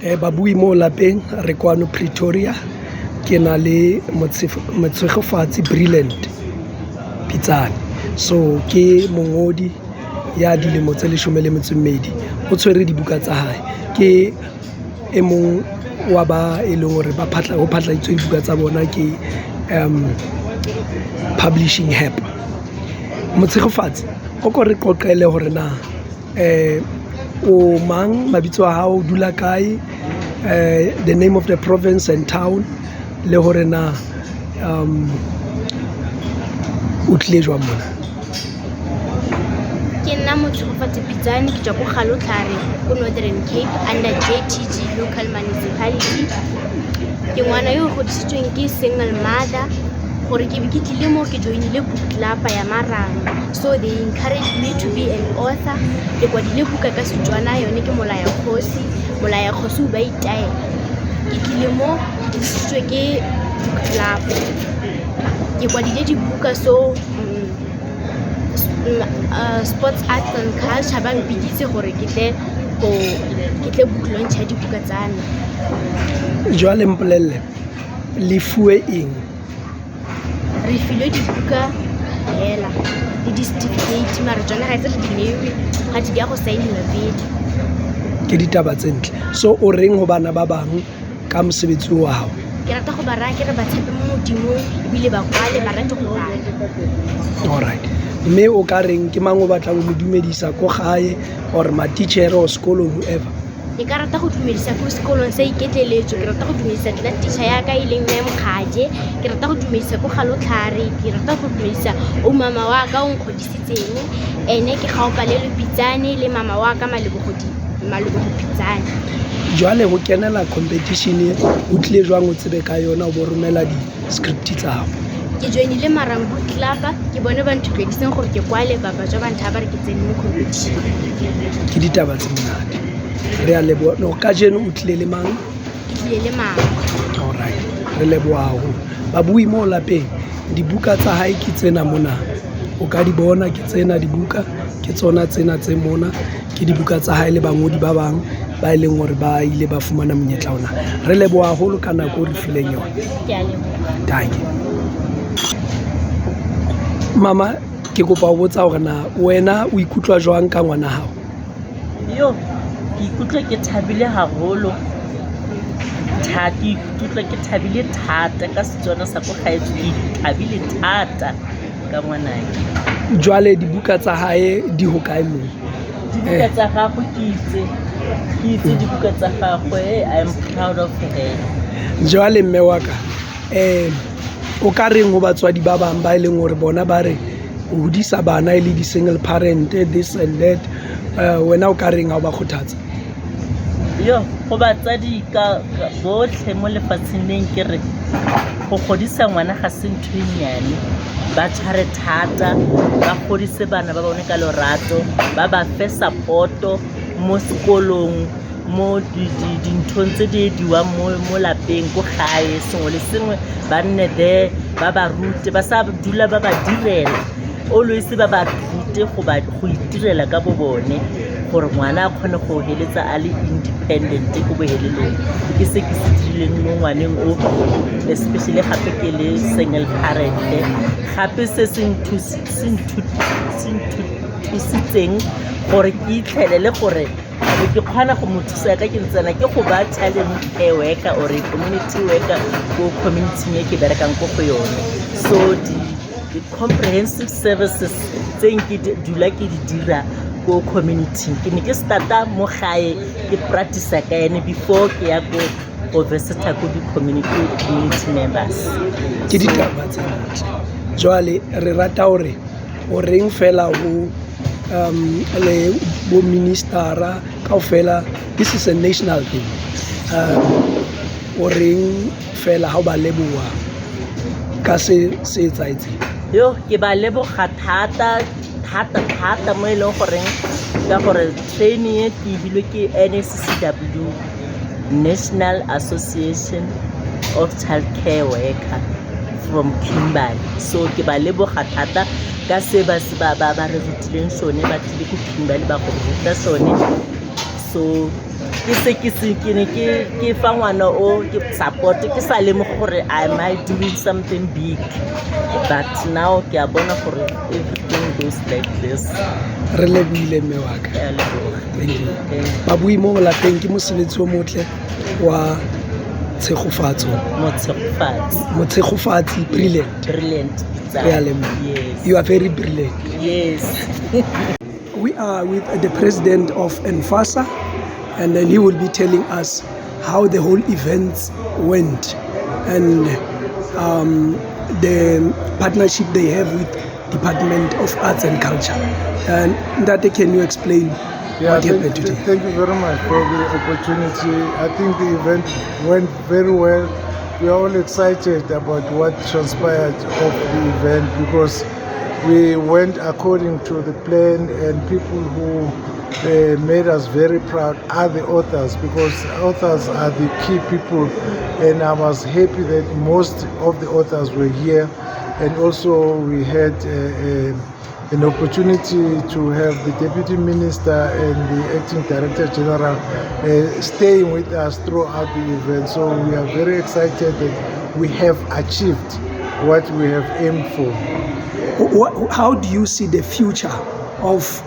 Babui mo lapeng re kwano Pretoria ke na le Motshegofatse Brilliant Pitsane. So ke mongodi ya dilemo tse 12 o tshwere dibuka tsa hae ke e mong wa ba e leng hore ba phatlaitswe dibuka tsa bona ke publishing hub. Motshegofatse ko re qoqele hore na o mang, mabitso a hao, dula kae, the name of the province and town, le hore na o tlile jwang mona. Ke nna Motshegofatse Brilliant ke tswa go Gauteng ko Northern Cape under JTG local municipality. Ke ngwana yo godisitsweng ke single mother gore ke tlile mo ke joinile book club ya marang, so they encouraged me to be an author. Ke kwadile buka ka Setswana yone ke molaya kgosi o ba itaela. Ke tlile mo ke disitswe ke book club, ke kwadile dibuka so sports arts and culture ba mpiditse gore ke tle book launch ya dibuka tsa me. Jwale mpolelle le fuwe eng? Re filwe dibuka hela le di-certificate mara tsona ga tse di newe ga di ya go saeniwa pele. Ke ditaba tse ntle. So o reng ho bana ba bang ka mosebetsi wa hao? Ke rata go ba raya ke re ba tshepe mo modimong ebile ba kwale ba rate go bala. Alright. Mme o ka reng ke mang o batlang ho mo dumedisa ko gae or ma-teacher o sekolong whoever? Ke ka rata go dumedisa ko sekolong sa Iketleletswe, ke rata go dumedisa tla teacher ya ka e leng Mem Khaje, ke rata go dumedisa ko Gauteng, ke rata go dumedisa o mama wa ka o nkgodisitseng ene ke Gaopalelo Pitsane le mama wa ka Malebogo Pitsane. Jwale go kenela competition o tlile jwang o tsebe ka yona o bo romela di-script tsa hao? Ke joinile marang book club, ke bone ba nthotlediseng gore ke kwale ba jwa ba ntha ba re ke tsene mo competition. Ke ditaba tse monate. Re a leboha. No, ka jeno o tlile le mang? Ke tlile le mama. Alright, re leboha haholo. Babui mo lapeng dibuka tsa hae ke tsena mona, o ka di bona ke tsena dibuka ke tsona tsena tse mona ke dibuka tsa hae le bangodi ba bang ba e leng hore ba ile ba fumana monyetla ona. Re leboha haholo ka nako re fileng yona. Ke a leboha. Thank you. Mama, ke kopa ho botsa hore na wena o ikutlwa jwang ka ngwana hao? Yo, ke ikutlwa ke thabile haholo. Ke ikutlwa ke thabile thata ka Setswana sa ko gaetsho, ke thabile thata ka ngwanake. Jwale dibuka tsa hae di ho kae mo? Dibuka tsa gagwe ke itse dibuka tsa gagwe. I am proud of her. Jwale mme wa ka o ka reng ho batswadi ba bang ba e leng hore bona ba re o hodisa bana e le di-single parent this and that, wena o ka reng ha o ba kgothatsa? Yo, go batsadi ka botlhe mo lefatsheng leng ke re go godisa ngwana ga se ntho e nyane, ba tshware thata, ba godise bana ba bone ka lorato, ba ba fe support-o mo sekolong, mo dinthong tse di ediwang mo lapeng ko gae, sengwe le sengwe ba nne there, ba ba rute, ba sa dula ba ba direla, always ba ba rute go itirela ka bo bone gore ngwana a kgone go heletsa a le independent ko bohelelong. Ke se ke se dirileng mo ngwaneng o, especially gape ke le single parent, gape se se nthusitseng gore ke itlhelele gore ke kgona go mo thusa ka ke ntsena ke go ba challenge care worker or community worker ko community e ke berekang ko go yone. So the comprehensive services tse ke dula ke di dira ko community, ke ne ke starta mo gae ke practice ka ene before ke ya go visita ko community members. Ke ditaba tse ntle. Jwale re rata hore o reng fela ho le bo ministera kaofela, this is a national thing, o reng fela ha o ba leboha ka se etsaetseng? Yo, ke ba leboga thata mo e leng goreng ka gore training e ke bilwe ke NSCW, National Association of Child Care Worker from Kimberley. So ke ba leboga thata ka se ba re rutileng sone, ba tlile go Kimberley ba go ruta sone. So ke ne ke fa ngwana o ke support ke sa lemo gore am I doing something big, but now ke a bona gore everything goes like this. Re lebile mme wa ka. Ke a leboga. Thank you. Babui mo lapeng ke mosebetsi o motle wa tshegofatso. Motshegofatsi Brilliant Pitsane. Yes. You are very brilliant. Yes. We are with the president of NFASA, and then he will be telling us how the whole events went and the partnership they have with Department of Arts and Culture. And Ndate, can you explain what happened today? Thank you very much for the opportunity. I think the event went very well. We are all excited about what transpired of the event because we went according to the plan, and people who made us very proud are the authors, because authors are the key people, and I was happy that most of the authors were here, and also we had an opportunity to have the Deputy Minister and the Acting Director General staying with us throughout the event. So we are very excited that we have achieved what we have aimed for. How do you see the future of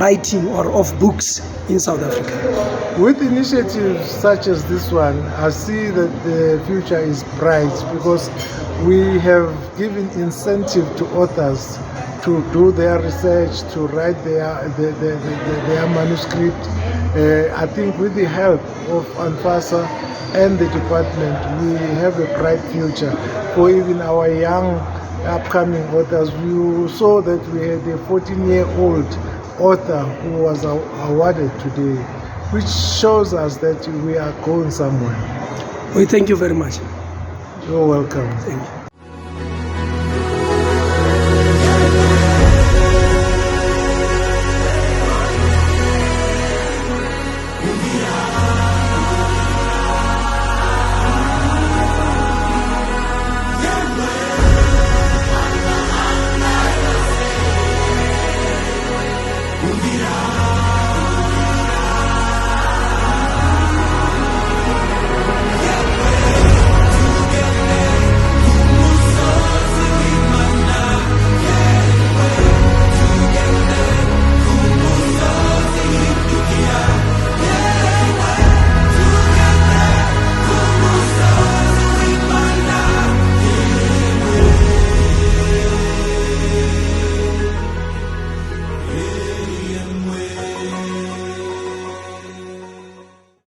writing or of books in South Africa? With initiatives such as this one, I see that the future is bright because we have given incentive to authors to do their research, to write their manuscript. I think with the help of NFASA and the department, we have a bright future for even our young upcoming authors. We saw that we had a 14-year-old author who was awarded today, which shows us that we are going somewhere. We thank you very much. You're welcome. Thank you.